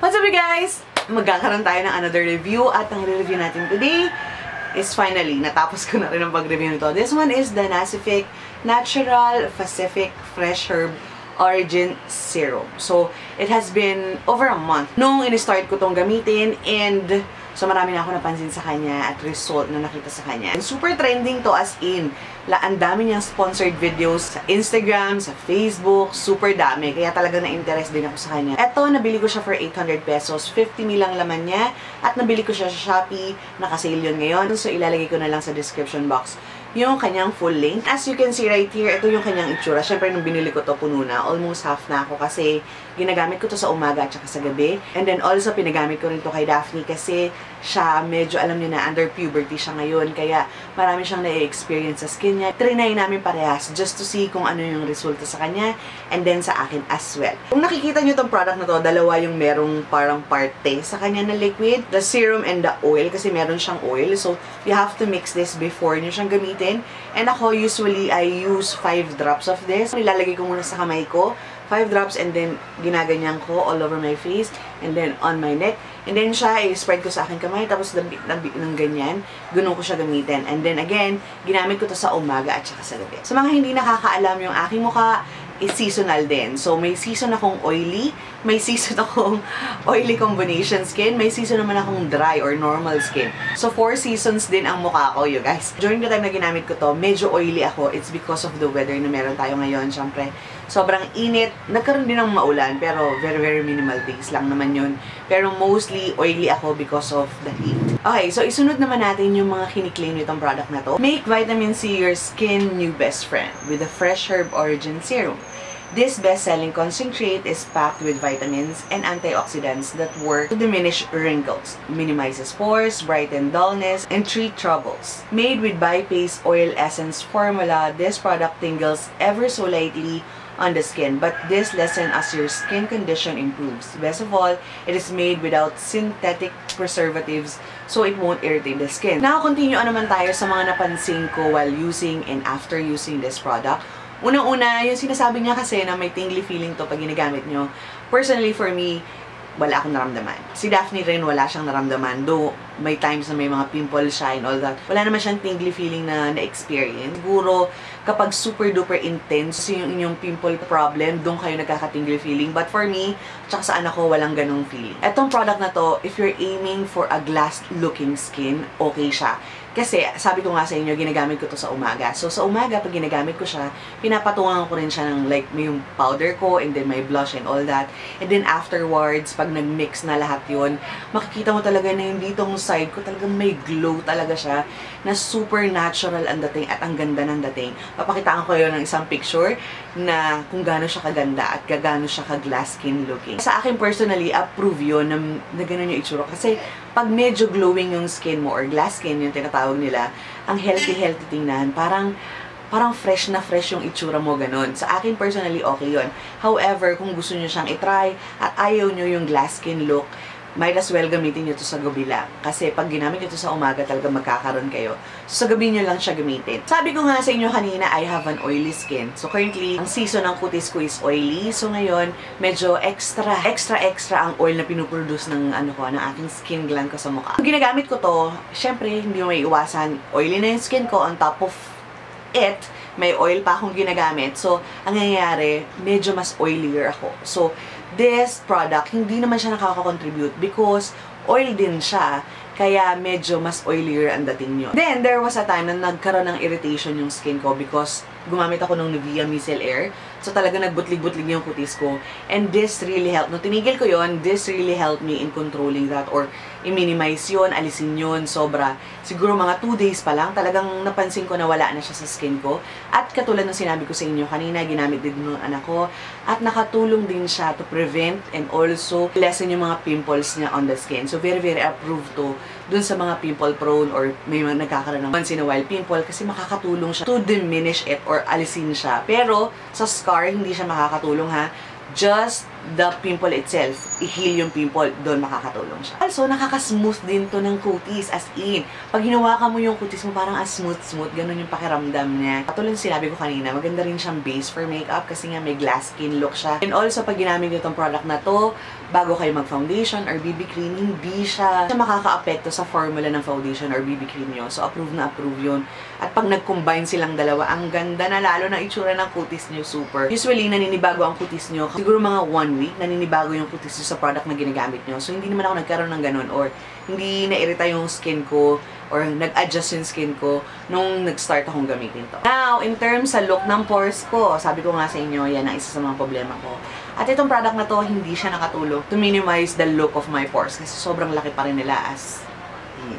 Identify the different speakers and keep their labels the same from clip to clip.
Speaker 1: What's up you guys? Magkakaroon tayo ng another review at ang review natin today is finally, natapos ko na rin ang pag-review nito. This one is the Nacific Natural Pacific Fresh Herb Origin Serum. So, it has been over a month nung in-start ko tong gamitin and so marami na ako napansin sa kanya at result na nakita sa kanya. And super trending to as in. Ang dami niyang sponsored videos sa Instagram, sa Facebook, super dami. Kaya talaga na-interest din ako sa kanya. Eto, nabili ko siya for 800 pesos. 50 ml lang laman niya. At nabili ko siya sa Shopee. Naka-sale yun ngayon. So, ilalagay ko na lang sa description box yung kanyang full length. As you can see right here, ito yung kanyang itsura. Siyempre, nung binili ko to puno na. Almost half na ako kasi ginagamit ko to sa umaga at saka sa gabi. And then also, pinagamit ko rin to kay Daphne kasi siya medyo, alam niyo na, under puberty siya ngayon. Kaya marami siyang na-experience sa skin niya. Trinay namin parehas just to see kung ano yung resulta sa kanya and then sa akin as well. Kung nakikita niyo tong product na to, dalawa yung merong parang parte sa kanya na liquid. The serum and the oil kasi meron siyang oil. So, you have to mix this before niyo siyang gamitin. And ako, usually, I use 5 drops of this. Nilalagay ko muna sa kamay ko. 5 drops and then ginaganyan ko all over my face and then on my neck. And then siya, i-spread ko sa aking kamay. Tapos ng ganyan, ganun ko siya gamitin. And then again, ginamit ko to sa umaga at saka sa gabi. Sa mga hindi nakakaalam yung aking mukha, is seasonal din. So, may season akong oily, may season akong oily combination skin, may season naman akong dry or normal skin. So, 4 seasons din ang mukha ko, you guys. During the time na ginamit ko to, medyo oily ako. It's because of the weather na meron tayo ngayon. Siyempre, sobrang init. Nagkaroon din ng maulan, pero very minimal days lang naman yun. Pero mostly, oily ako because of the heat. Okay, so isunod naman natin yung mga kiniklaim nitong product na to. Make vitamin C your skin new best friend with the Fresh Herb Origin Serum. This best-selling concentrate is packed with vitamins and antioxidants that work to diminish wrinkles, minimizes pores, brighten dullness, and treat troubles. Made with Bipace Oil Essence formula, this product tingles ever so lightly on the skin, but this lessens as your skin condition improves. Best of all, it is made without synthetic preservatives, so it won't irritate the skin. Now, continue naman tayo sa mga napansin ko while using and after using this product. Unang-una, yung sinasabi niya kasi na may tingly feeling to pag ginagamit nyo. Personally, for me, wala akong naramdaman. Si Daphne rin, wala siyang naramdaman. Though, may times na may mga pimple siya and all that. Wala naman siyang tingly feeling na na-experience. Siguro, kapag super-duper intense yung inyong pimple problem, doon kayo nagkaka-tingly feeling. But for me, tsaka sa anak ko, walang ganong feeling. Etong product na to, if you're aiming for a glass-looking skin, okay siya. Kasi, sabi ko nga sa inyo, ginagamit ko to sa umaga. So, sa umaga, pag ginagamit ko siya, pinapatungan ko rin siya ng like, may yung powder ko, and then may blush and all that. And then afterwards, pag nag-mix na lahat yun, makikita mo talaga na yung ditong side ko, talagang may glow talaga siya, na super natural ang dating at ang ganda ng dating. Papakitaan ko yun ng isang picture na kung gaano siya kaganda at gaano siya ka-glass skin looking. Sa akin personally, approve yun na ganun yung itsura. Kasi, pag medyo glowing yung skin mo or glass skin yung tinatawag nila, ang healthy tingnan, parang fresh na fresh yung itsura mo, ganun. Sa akin personally, okay yun. However, kung gusto nyo siyang itry at ayaw nyo yung glass skin look, might as well gamitin nyo to sa gabi lang. Kasi pag ginamit nyo to sa umaga, talaga magkakaroon kayo. So, sa gabi nyo lang siya gamitin. Sabi ko nga sa inyo kanina, I have an oily skin. So, currently, ang season ng kutis ko is oily. So, ngayon, medyo extra ang oil na pinuproduce ng, ng aking skin gland ko sa mukha. Kung ginagamit ko to, syempre, hindi mo may iwasan. Oily na yung skin ko. On top of it, may oil pa akong ginagamit. So, ang nangyayari, medyo mas oilier ako. So, this product, hindi naman siya nakaka-contribute because oil din siya. Kaya medyo mas oilier ang dating nyo. Then, there was a time na nagkaroon ng irritation yung skin ko because gumamit ako ng Nivea Micellar. So, talaga nagbutlig-butlig yung kutis ko. And this really helped. Nung tinigil ko yon, this really helped me in controlling that or i-minimize yun, alisin yun, sobra. Siguro mga 2 days pa lang, talagang napansin ko na wala na siya sa skin ko. At katulad ng sinabi ko sa inyo kanina, ginamit din ng anak ko. At nakatulong din siya to prevent and also lessen yung mga pimples niya on the skin. So, very approved to dun sa mga pimple prone or may mga nagkakaroon ng once in a while pimple kasi makakatulong siya to diminish it or alisin siya. Pero, sa scar, hindi siya makakatulong ha. Just the pimple itself, i-heal yung pimple, doon makakatulong siya. Also, nakaka-smooth din to ng cuties, as in. Pag hinawakan mo yung cuties mo, parang as smooth-smooth, ganun yung pakiramdam niya. Katulad sinabi ko kanina, maganda rin siyang base for makeup kasi nga may glass skin look siya. And also, pag ginamit nyo itong product na to, bago kayo mag-foundation or BB cream, hindi siya makaka-apekto sa formula ng foundation or BB cream nyo. So, approve na approve yun. At pag nag-combine silang dalawa, ang ganda na lalo ng itsura ng cuties nyo, super. Usually, naninibago ang cuties nyo. Siguro mga 1 week, naninibago yung cuties nyo sa product na ginagamit nyo. So, hindi naman ako nagkaroon ng ganun or hindi na-irita yung skin ko or nag-adjust yung skin ko nung nag-start akong gamitin to. Now, in terms sa look ng pores ko, sabi ko nga sa inyo, yan ang isa sa mga problema ko. At itong product na to, hindi siya nakatulong to minimize the look of my pores kasi sobrang laki pa rin nila as in.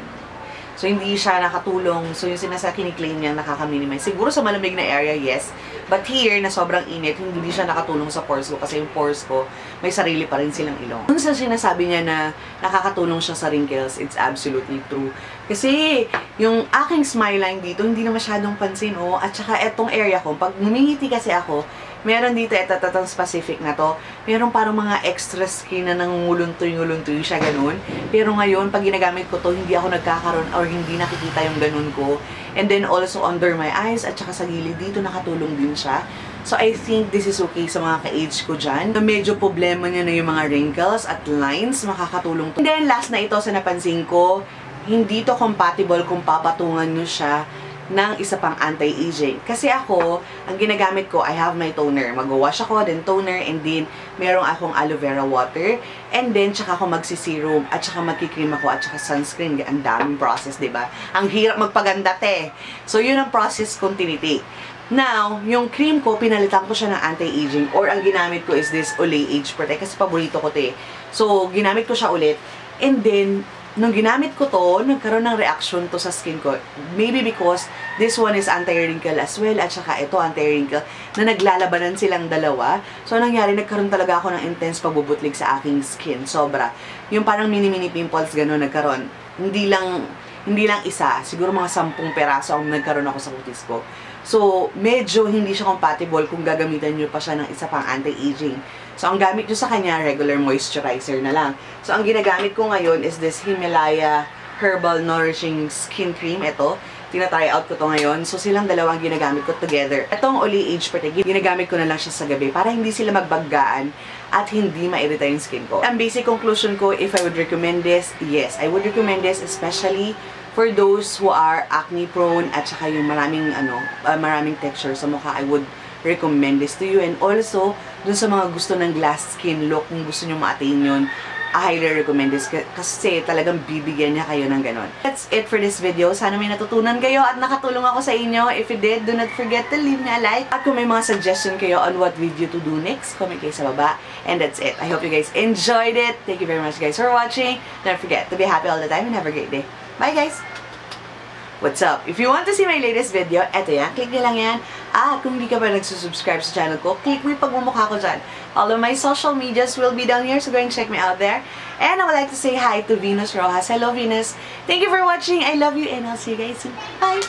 Speaker 1: So, hindi siya nakatulong. So, yung kiniklaim niya nakaka-minimize. Siguro sa malamig na area, yes. But here, na sobrang init, hindi siya nakatulong sa pores ko kasi yung pores ko, may sarili pa rin silang ilong. Kung sa sinasabi niya na nakakatulong siya sa wrinkles, it's absolutely true. Kasi, yung aking smile line dito, hindi na masyadong pansin, oh. At saka, etong area ko, pag ngumingiti kasi ako, meron dito, etatang specific na to, meron parang mga extra skin na nangunguluntoy-nguluntoy siya, ganun. Pero ngayon, pag ginagamit ko to, hindi ako nagkakaroon or hindi nakikita yung ganun ko. And then also under my eyes at saka sa gilid dito, nakatulong din siya. So, I think this is okay sa mga ka-age ko dyan. Medyo problema niya na yung mga wrinkles at lines, makakatulong to. And then, last na ito sa napansin ko, hindi to compatible kung papatungan nyo siya ng isa pang anti-aging. Kasi ako, ang ginagamit ko, I have my toner. Mag-wash ako, then toner, and then merong akong aloe vera water. And then, tsaka ako magsiserum, at tsaka magkikream ako, at tsaka sunscreen. Ang daming process, diba? Ang hirap magpaganda, te. So, yun ang process kong tinitake. Now, yung cream ko, pinalitan ko siya ng anti-aging, or ang ginamit ko is this Olay Age Protect, kasi paborito ko, te. So, ginamit ko siya ulit, and then, nung ginamit ko to, nagkaroon ng reaction to sa skin ko. Maybe because this one is anti-wrinkle as well, at saka ito anti-wrinkle, na naglalabanan silang dalawa. So, nangyari, nagkaroon talaga ako ng intense pagbubutlig sa aking skin. Sobra. Yung parang mini-mini pimples, gano'n, nagkaroon. Hindi lang isa. Siguro mga 10 peraso ang nagkaroon ako sa kutis ko. So, medyo hindi siya compatible kung gagamitan nyo pa siya ng isa pang anti-aging. So, ang gamit nyo sa kanya, regular moisturizer na lang. So, ang ginagamit ko ngayon is this Himalaya Herbal Nourishing Skin Cream. Ito, tinatry out ko to ngayon. So, silang dalawang ginagamit ko together. Itong Olay Age Protect, ginagamit ko na lang siya sa gabi para hindi sila magbaggaan at hindi mairita yung skin ko. Ang basic conclusion ko, if I would recommend this, yes, I would recommend this, especially for those who are acne prone at saka yung maraming texture sa mukha. I would recommend this to you. And also, dun sa mga gusto ng glass skin look, kung gusto nyo ma-attain yun, I highly recommend this kasi talagang bibigyan niya kayo ng ganon. That's it for this video. Sana may natutunan kayo at nakatulong ako sa inyo. If you did, do not forget to leave me a like. At kung may mga suggestion kayo on what video to do next, comment kayo sa baba. And that's it. I hope you guys enjoyed it. Thank you very much guys for watching. Don't forget to be happy all the time and have a great day. Bye guys! What's up? If you want to see my latest video, eto yan. Click nyo lang yan. At kung hindi ka pa nagsusubscribe sa channel ko, click mo yung pagmumukha ko dyan. All of my social medias will be down here, so go and check me out there. And I would like to say hi to Venus Rojas. Hello, Venus. Thank you for watching. I love you, and I'll see you guys soon. Bye!